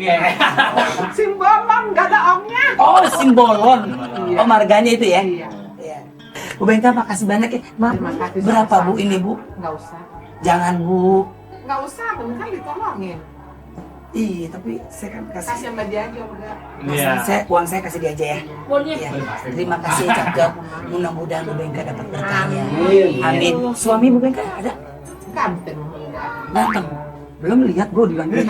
Iya. Simbolon, nggak ada ongnya. Oh, simbolon. Iya. Oh, marganya itu ya? Iya. Iya. Bu Bengka, makasih banyak ya. Maaf, Terima kasih, berapa sama-sama. Bu ini Bu? Nggak usah. Jangan Bu. Nggak usah, kan ditolongin. Iya, tapi saya kan Kasih kasih. sama dia aja udah. Iya. Uang saya kasih dia aja ya. Iya. Terima kasih cakep. Mudah-mudahan Bu Bengka dapat berkahnya. Amin. Suami Bu Bengka ada? Ganteng enggak. Datang. Belum lihat Bu di Bandung.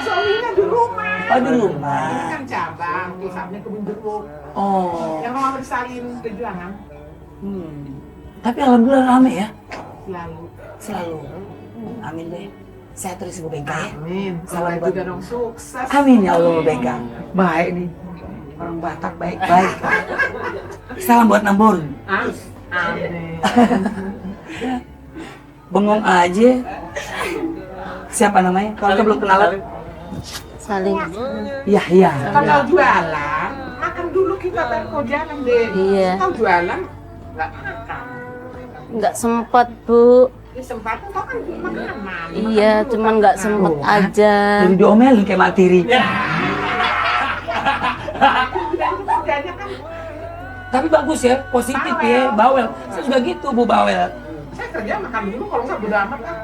Suaminya di rumah. Oh, di Ini rumah. kan cabang, pusatnya kebun jeruk. Oh. Yang mau disalin kejuangan Tapi alhamdulillah rame ya. selalu. Selalu. Amin deh. Saya terus Bu Bengka ya. Amin. Salam Salam buat- juga dong sukses. Amin ya Allah Bu Bengka. Baik nih. Orang Batak baik-baik. Salam buat Nambur. Amin. Bengong aja. Siapa namanya? Kalau kita belum kenalan. Saling. Iya, iya. Kalau jualan, makan dulu kita baru kau jalan deh. Iya. Kalau jualan, nggak makan. Nggak sempet Bu. Di sempatnya kau kan makanan. Iya, cuman nggak sempet Oh, aja. Jadi diomelin kayak Mak Tiri. Kerjanya kan, Tapi bagus ya, positif ya, bawel. Saya juga gitu Bu bawel. saya kerja makan dulu, kalau nggak bodo amat kan.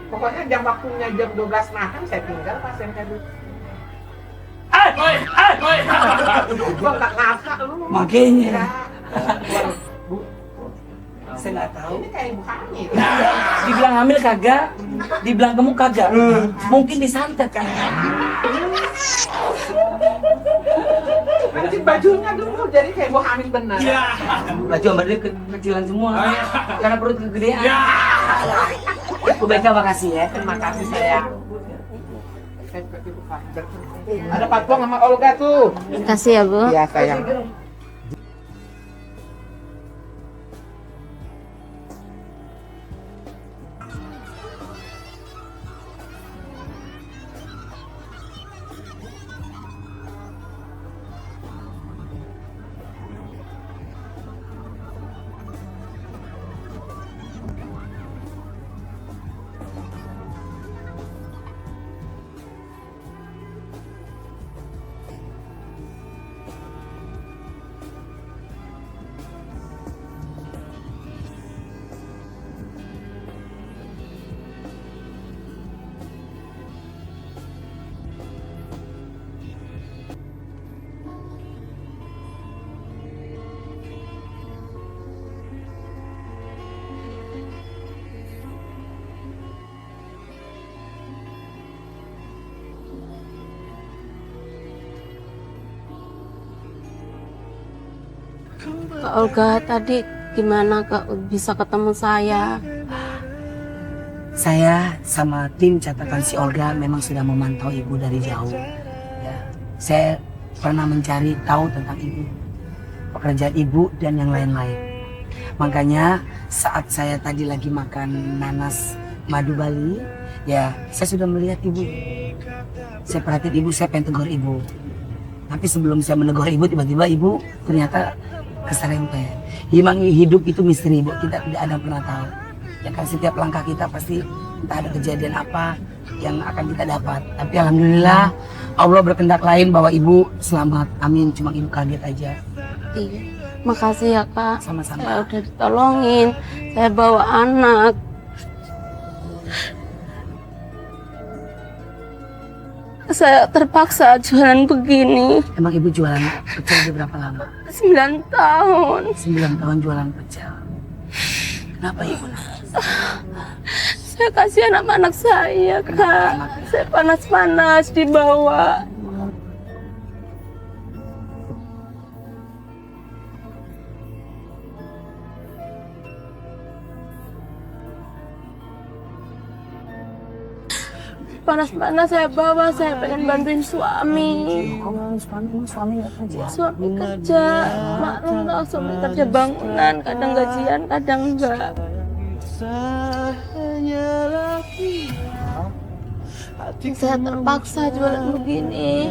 Pokoknya jam waktunya jam 12 makan, saya tinggal pasien saya dulu. Gua nggak ngapa lu. Makanya. Ya. Bu, saya nggak tahu. Ini kayak ibu hamil. Dibilang hamil kagak, dibilang gemuk kagak. Mungkin disantet kan. Nanti bajunya dulu jadi kayak ibu hamil bener. Baju sama dia kecilan semua. Karena perut kegedean. Bu Bengka makasih ya. Terima kasih sayang. Ada Patwong sama Olga tuh. Kasih ya Bu. Iya sayang. Kak Olga tadi gimana Kak bisa ketemu saya? Saya sama tim catatan si Olga memang sudah memantau ibu dari jauh. Ya, saya pernah mencari tahu tentang ibu, pekerjaan ibu dan yang lain-lain. Makanya saat saya tadi lagi makan nanas madu Bali, ya saya sudah melihat ibu. Saya perhatiin ibu, saya pengen tegur ibu. Tapi sebelum saya menegur ibu, tiba-tiba ibu ternyata keserempet. Memang hidup itu misteri, Bu. Kita tidak ada yang pernah tahu. Ya kan setiap langkah kita pasti entah ada kejadian apa yang akan kita dapat. Tapi alhamdulillah Allah berkehendak lain bahwa ibu selamat. Amin. Cuma ibu kaget aja. Iya. Makasih ya Kak. Sama-sama. Saya udah ditolongin. Saya bawa anak. Saya terpaksa jualan begini. Emang ibu jualan pecel udah berapa lama? 9 tahun. 9 tahun jualan pecel. Kenapa ibu? Saya kasihan sama anak saya, Kak. Saya panas-panas dibawa. Panas-panas saya bawa, saya pengen bantuin suami. Kamu suami nggak kerja? Suami kerja, maklum lah suami kerja bangunan, kadang gajian, kadang enggak. Saya terpaksa jualan begini.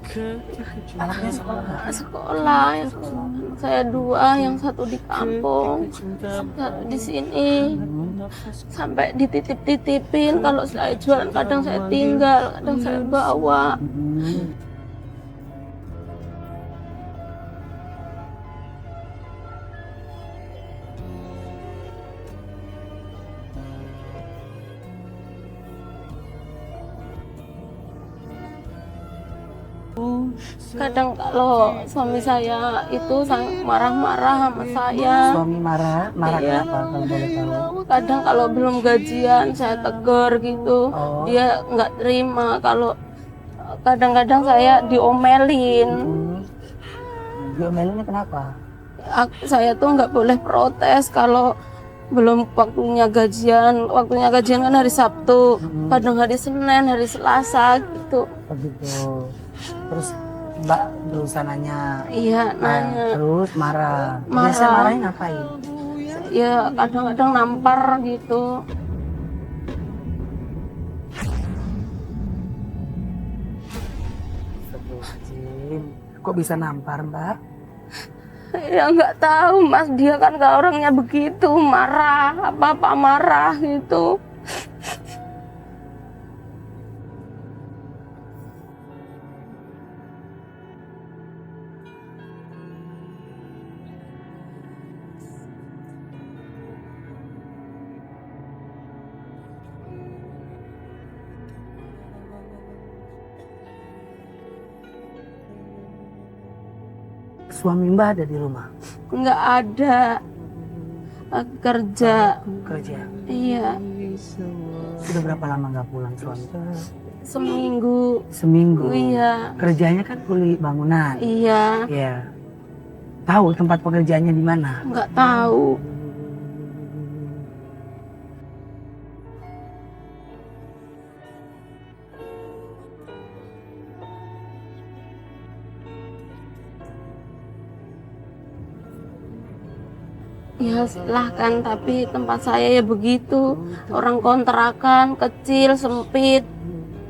Anaknya sekolah. Sekolah ya, saya 2, yang satu di kampung, satu di sini. Sampai dititip-titipin, kalau saya jualan kadang saya tinggal, kadang saya bawa. Kadang kalau suami saya itu marah-marah sama saya. Suami marah Iya. kenapa kalau boleh tahu? Kadang kalau belum gajian saya tegur gitu, Oh. dia nggak terima. Kalau kadang-kadang saya diomelin. Diomelinnya kenapa? Saya tuh nggak boleh protes kalau belum waktunya gajian. Waktunya gajian kan hari Sabtu, kadang hari Senin, hari Selasa gitu. Begitu. Terus Mbak berusaha nanya. Iya, nanya. Terus marah. Marah. Biasa marahnya ngapain? Ya kadang-kadang nampar gitu. Astagfirullahaladzim. Kok bisa nampar, Mbak? Ya nggak tahu Mas, dia kan nggak orangnya begitu, marah, apa-apa marah gitu. Suami Mbak ada di rumah? Nggak ada. Kerja. Kerja. Iya, Sudah berapa lama nggak pulang suami? seminggu. Seminggu. Iya, Kerjanya kan kuli bangunan. iya, Iya. Tahu tempat pekerjaannya di mana? nggak tahu. Ya silahkan, tapi tempat saya ya begitu. Orang kontrakan, kecil, sempit,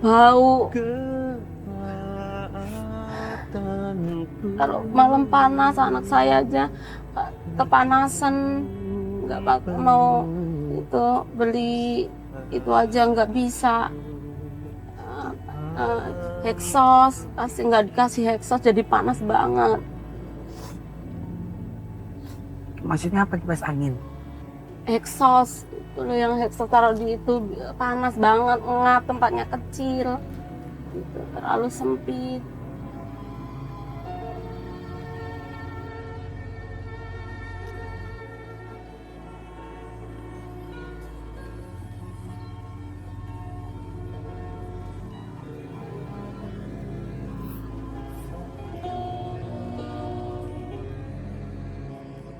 bau. Kalau malam panas, anak saya aja kepanasan. Nggak mau itu beli itu aja nggak bisa. Heksos, nggak dikasih heksos jadi panas banget. Maksudnya apa kipas angin? Heksos itu loh, yang heksos taruh di itu panas banget, ngap, tempatnya kecil gitu, terlalu sempit.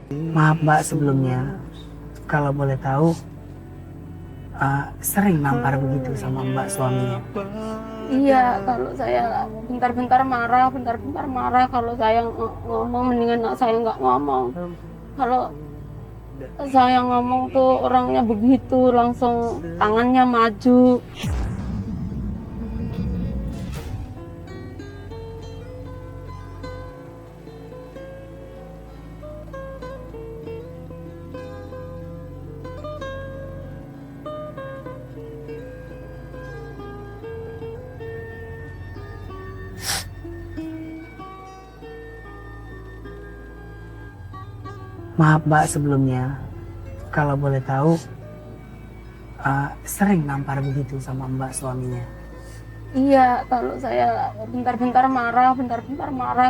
Maaf Mbak sebelumnya, kalau boleh tahu sering nampar begitu sama Mbak suaminya? Iya, kalau saya bentar-bentar marah, kalau saya ngomong mendingan saya nggak ngomong. Kalau saya ngomong tuh orangnya begitu, langsung tangannya maju. Maaf Mbak sebelumnya, kalau boleh tahu sering nampar begitu sama Mbak suaminya? Iya, kalau saya bentar-bentar marah,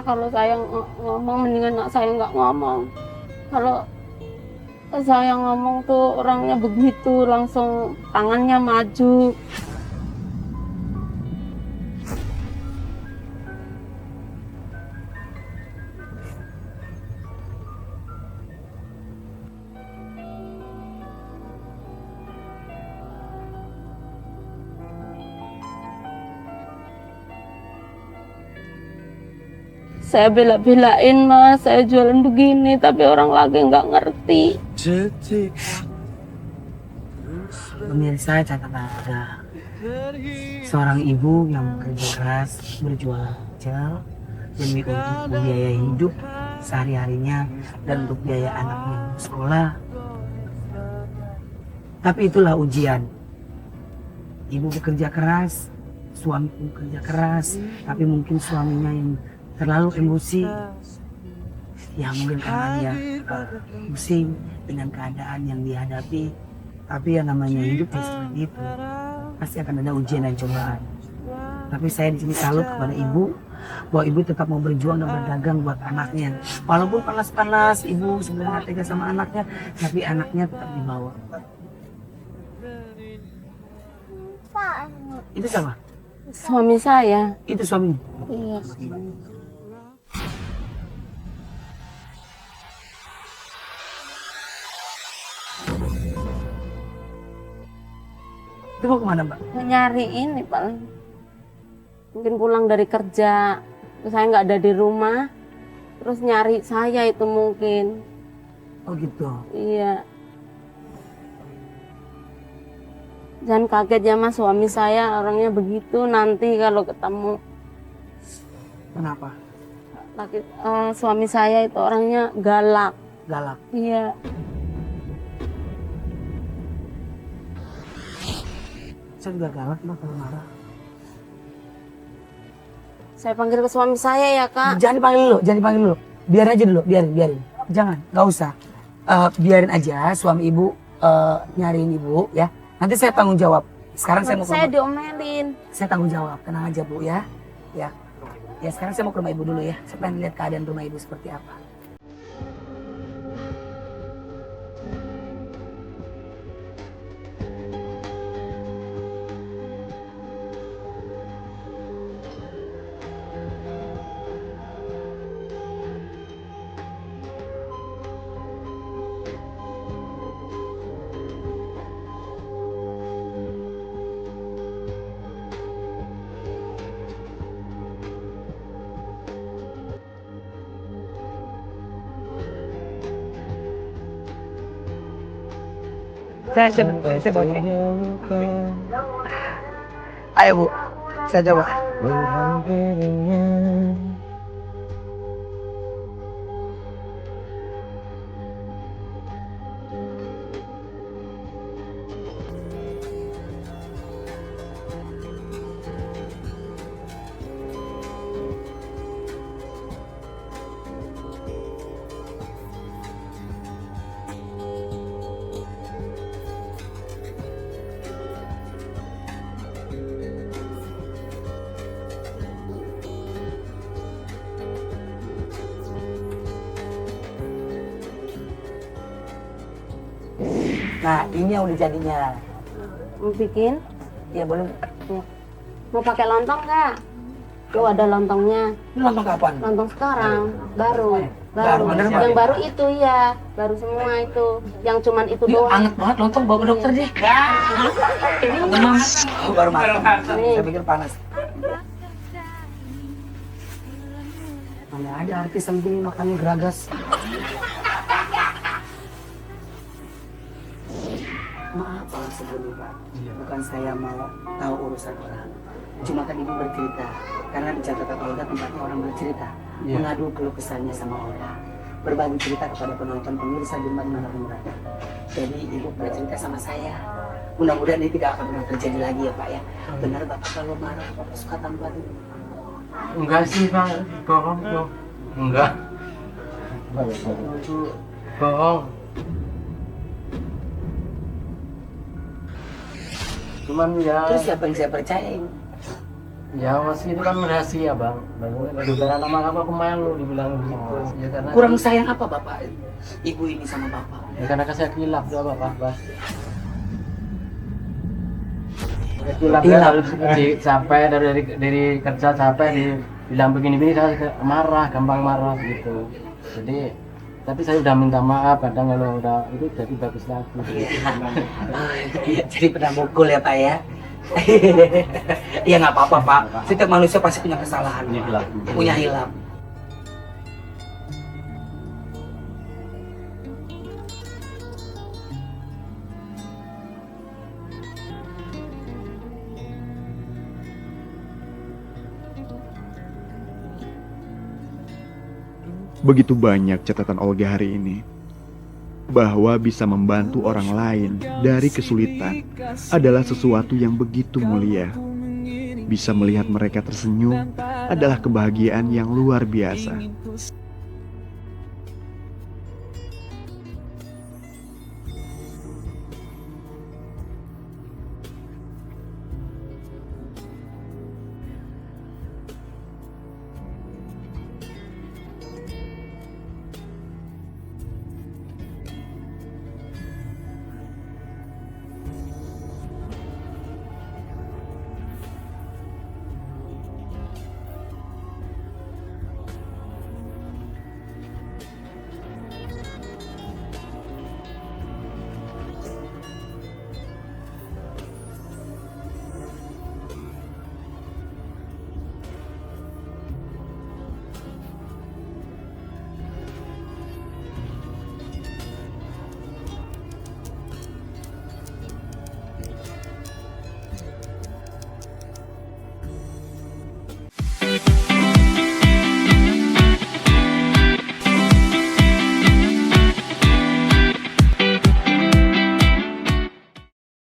kalau saya ngomong mendingan saya nggak ngomong. Kalau saya ngomong tuh orangnya begitu, langsung tangannya maju. Saya bela-belain Mas, saya jualan begini, tapi orang lagi nggak ngerti. Pemirsa catatan ada seorang ibu yang bekerja keras berjualan. kecil demi untuk biaya hidup sehari-harinya dan untuk biaya anaknya sekolah. Tapi itulah ujian. Ibu bekerja keras, suami bekerja keras, tapi mungkin suaminya yang terlalu emosi. Ya mungkin karena dia pusing dengan keadaan yang dihadapi. Tapi ya namanya hidup ya seperti itu. Pasti akan ada ujian dan cobaan. Tapi saya di sini salut kepada ibu bahwa ibu tetap mau berjuang dan berdagang buat anaknya. Walaupun panas-panas, ibu sebenarnya tega sama anaknya, tapi anaknya tetap dibawa. Itu sama? Suami saya. Itu suami. Iya. Itu mau kemana mbak? Nyari ini Pak. Mungkin pulang dari kerja, terus saya nggak ada di rumah, terus nyari saya itu mungkin. Oh gitu. Iya. Jangan kaget ya mas, suami saya orangnya begitu nanti kalau ketemu. Kenapa? Suami saya itu orangnya galak. Galak. Iya. Saya juga galak mbak kalau marah. Saya panggil ke suami saya ya kak. Jangan dipanggil dulu, jangan dipanggil dulu. Biarin aja dulu, biarin. Jangan, nggak usah. Biarin aja suami ibu nyariin ibu ya. Nanti saya tanggung jawab. Sekarang saya mau ke Saya rumah. diomelin. Saya tanggung jawab, tenang aja bu ya. Ya. Ya sekarang saya mau ke rumah ibu dulu ya. Saya pengen lihat keadaan rumah ibu seperti apa. Saya bawa ini. Ayo bu, saya coba. Nah ini yang udah jadinya. Mau bikin? Ya boleh. Mau pakai lontong nggak? Tuh ada lontongnya. Ini lontong kapan? Lontong sekarang, baru. Baru, bener, Mbak? Yang baru itu ya, baru semua itu. Yang cuman itu Ini doang. anget banget lontong, bawa ke dokter deh. Demam. Oh, baru matang. Nih. Saya pikir panas. Mana ada artis yang begini makannya geragas. Maaf kalau sebelumnya Pak, bukan saya mau tahu urusan orang. Cuma kan ibu bercerita, karena di catatan Olga tempatnya orang bercerita, mengadu keluh kesahnya sama Olga, berbagi cerita kepada penonton pemirsa Jumat dimanapun berada. Jadi ibu bercerita sama saya. Mudah-mudahan ini tidak akan pernah terjadi lagi ya Pak ya. Benar Bapak kalau marah Bapak suka tampar itu? Enggak sih Pak, bohong tuh. Enggak. Bohong. Cuman ya, Terus siapa yang saya percayain? ya masih itu kan rahasia Bang. Bukan nama aku malu dibilang gitu. Ya karena Kurang sayang apa Bapak ibu ini sama Bapak? ya karena saya kilap tuh Bapak, Bang. Kilap ya, harus capek dari kerja capek dibilang begini-begini saya marah, gampang marah gitu. Jadi tapi saya udah minta maaf, kadang kalau udah itu jadi bagus lagi. Jadi pernah mukul ya Pak ya? Ya nggak apa-apa Pak. Setiap manusia pasti punya kesalahan. Punya hilaf. Begitu banyak catatan Olga hari ini, bahwa bisa membantu orang lain dari kesulitan adalah sesuatu yang begitu mulia. Bisa melihat mereka tersenyum adalah kebahagiaan yang luar biasa.